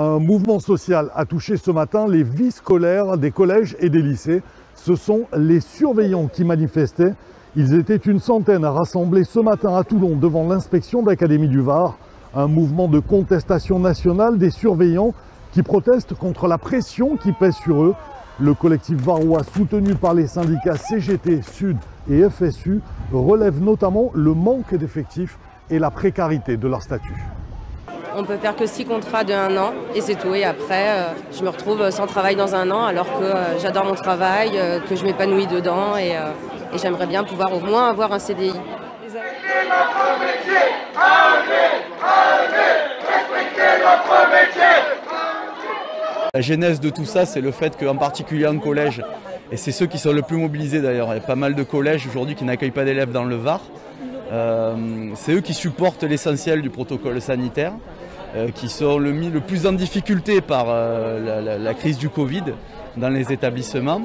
Un mouvement social a touché ce matin les vies scolaires des collèges et des lycées. Ce sont les surveillants qui manifestaient. Ils étaient une centaine à rassembler ce matin à Toulon devant l'inspection d'Académie du Var. Un mouvement de contestation nationale des surveillants qui protestent contre la pression qui pèse sur eux. Le collectif varois soutenu par les syndicats CGT, Sud et FSU relève notamment le manque d'effectifs et la précarité de leur statut. On peut faire que 6 contrats de 1 an et c'est tout. Et après, je me retrouve sans travail dans 1 an alors que j'adore mon travail, que je m'épanouis dedans et j'aimerais bien pouvoir au moins avoir un CDI. Notre métier, respectez notre métier. La genèse de tout ça, c'est le fait qu'en particulier en collège, et c'est ceux qui sont le plus mobilisés d'ailleurs, il y a pas mal de collèges aujourd'hui qui n'accueillent pas d'élèves dans le Var, c'est eux qui supportent l'essentiel du protocole sanitaire, qui sont le plus en difficulté par la crise du Covid dans les établissements.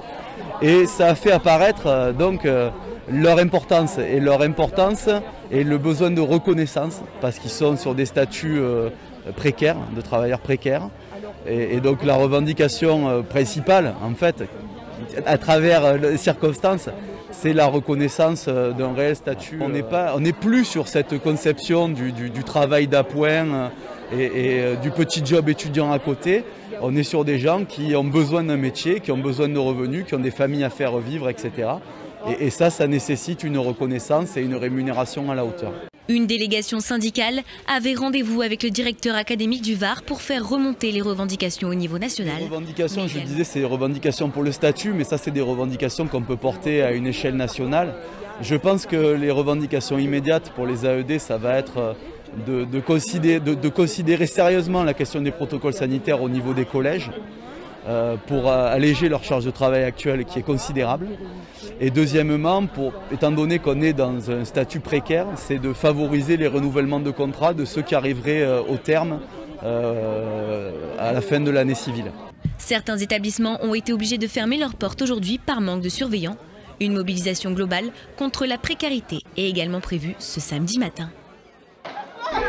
Et ça a fait apparaître leur importance et le besoin de reconnaissance parce qu'ils sont sur des statuts précaires, de travailleurs précaires. Et donc la revendication principale, en fait, à travers les circonstances, c'est la reconnaissance d'un réel statut. On n'est plus sur cette conception du travail d'appoint et du petit job étudiant à côté. On est sur des gens qui ont besoin d'un métier, qui ont besoin de revenus, qui ont des familles à faire vivre, etc. Et ça nécessite une reconnaissance et une rémunération à la hauteur. Une délégation syndicale avait rendez-vous avec le directeur académique du Var pour faire remonter les revendications au niveau national. Les revendications, je disais, c'est des revendications pour le statut, mais ça, c'est des revendications qu'on peut porter à une échelle nationale. Je pense que les revendications immédiates pour les AED, ça va être de considérer sérieusement la question des protocoles sanitaires au niveau des collèges. Pour alléger leur charge de travail actuelle qui est considérable. Et deuxièmement, étant donné qu'on est dans un statut précaire, c'est de favoriser les renouvellements de contrats de ceux qui arriveraient au terme à la fin de l'année civile. Certains établissements ont été obligés de fermer leurs portes aujourd'hui par manque de surveillants. Une mobilisation globale contre la précarité est également prévue ce samedi matin. Allez